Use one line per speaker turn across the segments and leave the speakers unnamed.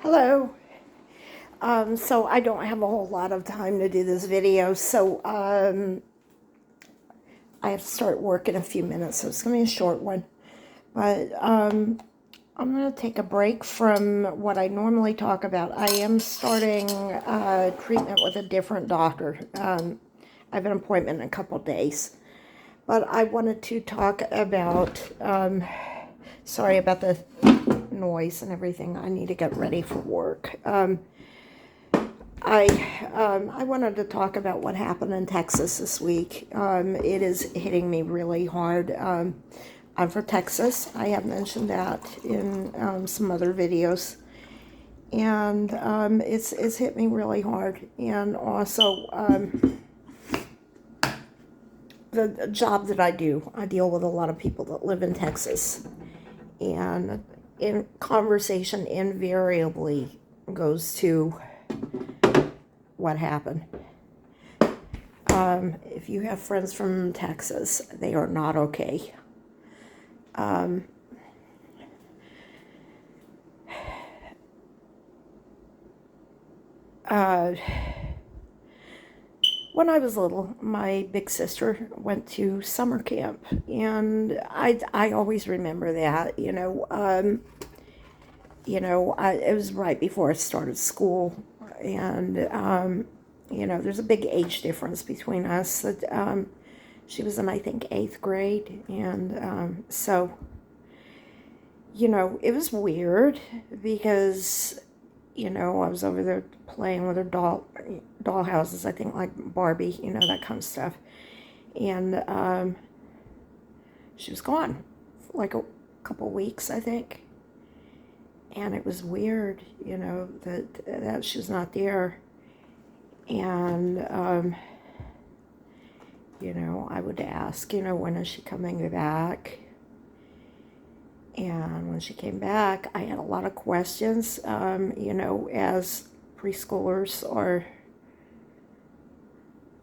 Hello. So I don't have a whole lot of time to do this video, so I have to start work in a few minutes, so it's going to be a short one. But I'm going to take a break from what I normally talk about. I am starting treatment with a different doctor. I have an appointment in a couple days. But I wanted to talk about, sorry about the noise and everything. I need to get ready for work. I wanted to talk about what happened in Texas this week. It is hitting me really hard. I'm from Texas. I have mentioned that in some other videos, and it's hit me really hard. And also, the job that I do, I deal with a lot of people that live in Texas, and in conversation invariably goes to what happened. If you have friends from Texas, they are not okay. When I was little, my big sister went to summer camp, and I always remember that. It was right before I started school, and there's a big age difference between us. That she was in, I think, 8th grade, and so it was weird because I was over there playing with her doll houses, I think, like Barbie, that kind of stuff, and she was gone for like a couple weeks, I think. And it was weird, that she was not there. And, I would ask, when is she coming back? And when she came back, I had a lot of questions, as preschoolers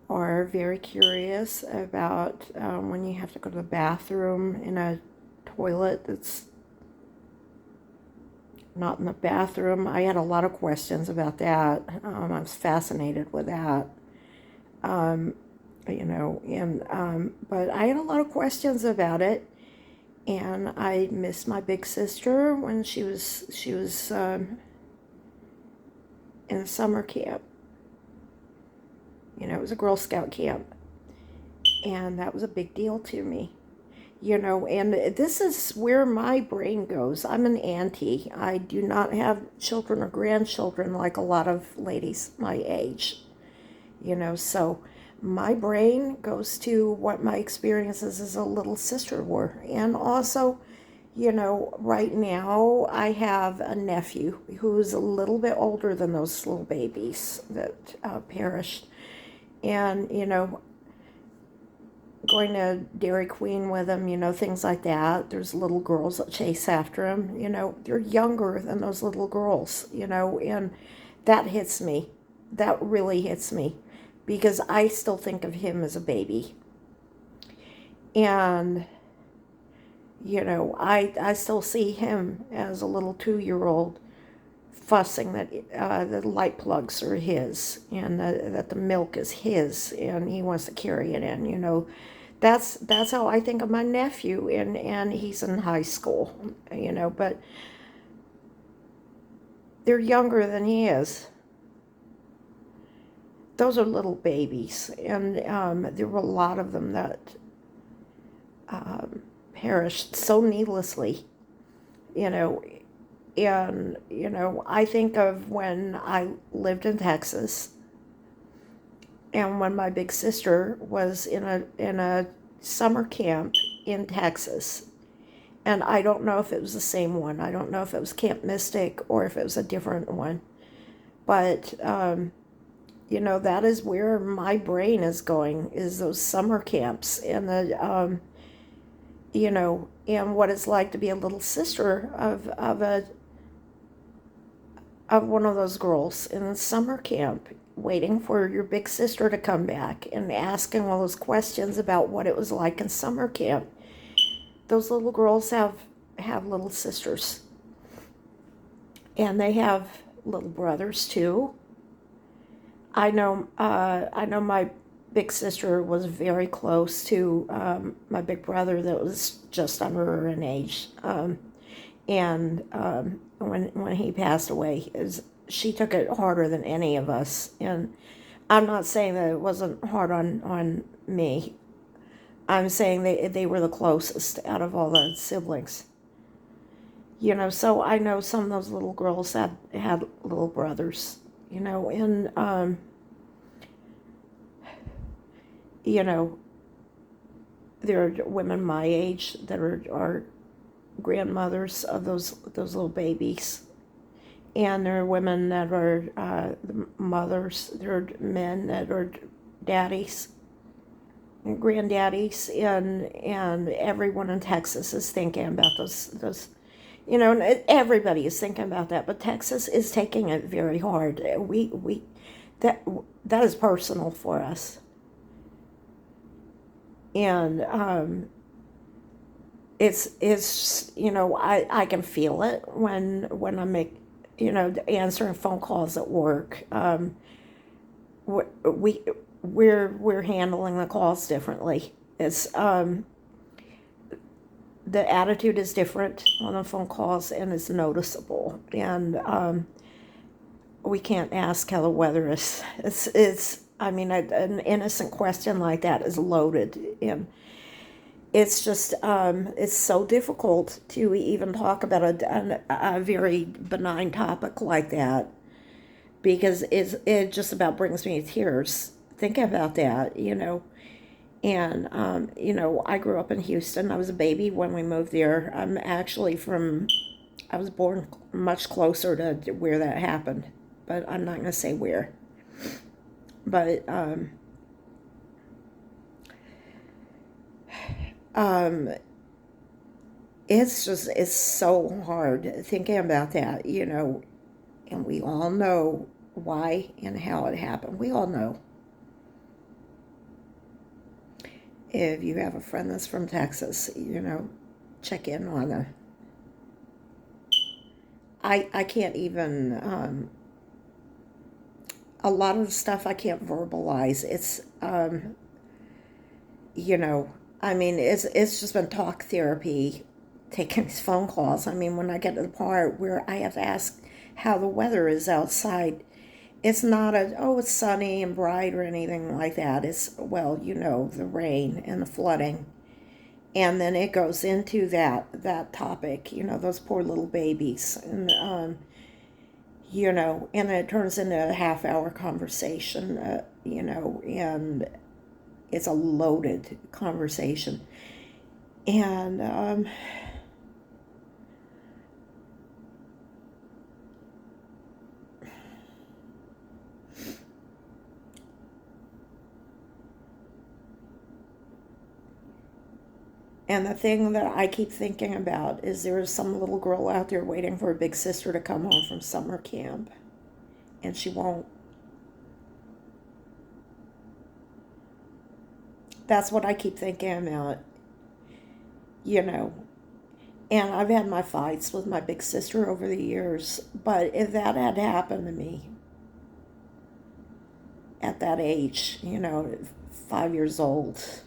are very curious about when you have to go to the bathroom in a toilet that's not in the bathroom. I had a lot of questions about that. I was fascinated with that. But I had a lot of questions about it, and I missed my big sister when she was in a summer camp. It was a Girl Scout camp, and that was a big deal to me. And this is where my brain goes. I'm an auntie. I do not have children or grandchildren like a lot of ladies my age. So my brain goes to what my experiences as a little sister were. And also, right now I have a nephew who's a little bit older than those little babies that perished. And, going to Dairy Queen with him, things like that. There's little girls that chase after him, they're younger than those little girls, and that hits me. That really hits me because I still think of him as a baby. And, I still see him as a little 2-year-old fussing that the light plugs are his and that the milk is his and he wants to carry it in. That's how I think of my nephew, and he's in high school, but they're younger than he is. Those are little babies, and there were a lot of them that perished so needlessly, and, I think of when I lived in Texas and when my big sister was in a summer camp in Texas. And I don't know if it was the same one. I don't know if it was Camp Mystic or if it was a different one. But, that is where my brain is going, is those summer camps and and what it's like to be a little sister of one of those girls in summer camp, waiting for your big sister to come back and asking all those questions about what it was like in summer camp. Those little girls have little sisters, and they have little brothers too. I know my big sister was very close to my big brother that was just under her in age. And when he passed away, she took it harder than any of us. And I'm not saying that it wasn't hard on me. I'm saying they were the closest out of all the siblings. So I know some of those little girls that had little brothers, and you know, there are women my age that are grandmothers of those little babies, and there are women that are mothers. There are men that are daddies and granddaddies, and everyone in Texas is thinking about those. And everybody is thinking about that, but Texas is taking it very hard. We that that is personal for us, and it's I can feel it when I make answering phone calls at work. We we're handling the calls differently. It's the attitude is different on the phone calls, and it's noticeable. And we can't ask how the weather is. It's I mean, an innocent question like that is loaded, and it's just it's so difficult to even talk about a very benign topic like that, because it just about brings me to tears thinking about that. And, I grew up in Houston. I was a baby when we moved there. I was born much closer to where that happened, but I'm not going to say where. But, it's so hard thinking about that, and we all know why and how it happened. We all know. If you have a friend that's from Texas, check in on her. I can't even, a lot of the stuff I can't verbalize. It's, I mean, it's just been talk therapy, taking these phone calls. I mean, when I get to the part where I have to ask how the weather is outside, it's not it's sunny and bright or anything like that. It's, well, the rain and the flooding. And then it goes into that topic, those poor little babies. And, and it turns into a half-hour conversation, and it's a loaded conversation. And, And the thing that I keep thinking about is there is some little girl out there waiting for a big sister to come home from summer camp, and she won't. That's what I keep thinking about, And I've had my fights with my big sister over the years, but if that had happened to me at that age, 5 years old,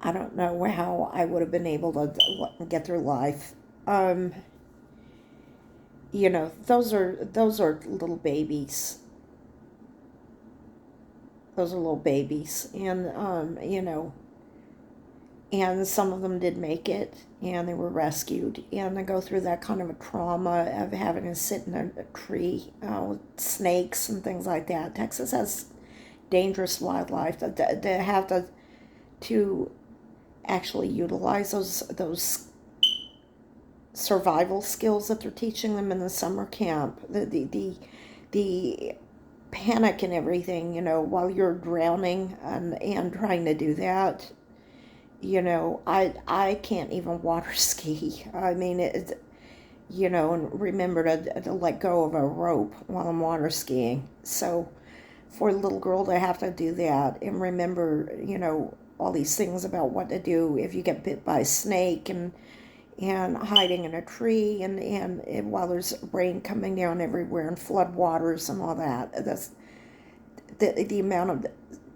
I don't know how I would have been able to get through life. Those are little babies. Those are little babies, and and some of them did make it, and they were rescued, and they go through that kind of a trauma of having to sit in a tree with snakes and things like that. Texas has dangerous wildlife. They have to actually utilize those survival skills that they're teaching them in the summer camp. The panic and everything, while you're drowning and trying to do that. I can't even water ski. I mean, and remember to let go of a rope while I'm water skiing. So for a little girl to have to do that and remember, all these things about what to do if you get bit by a snake, and and hiding in a tree, and while there's rain coming down everywhere and flood waters and all that. That's the amount of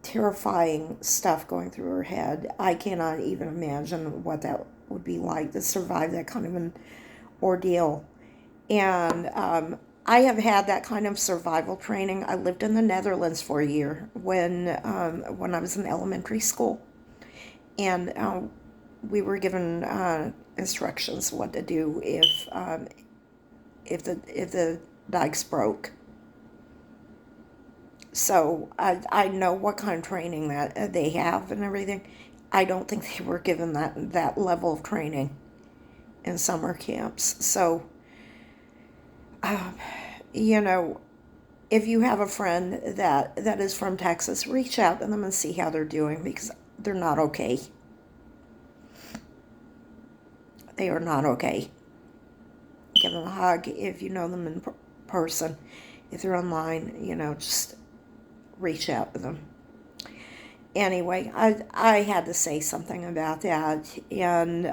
terrifying stuff going through her head. I cannot even imagine what that would be like to survive that kind of an ordeal. And I have had that kind of survival training. I lived in the Netherlands for a year when I was in elementary school, and we were given instructions what to do if the dikes broke. So I know what kind of training that they have and everything. I don't think they were given that level of training in summer camps. So, um, you know, if you have a friend that is from Texas, reach out to them and see how they're doing, because they're not okay. They are not okay. Give them a hug if you know them in person. If they're online, just reach out to them. Anyway, I had to say something about that, and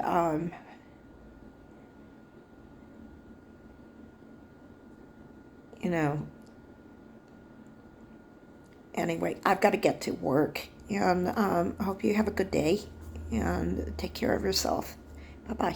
you know, anyway, I've got to get to work, and I hope you have a good day, and take care of yourself. Bye bye.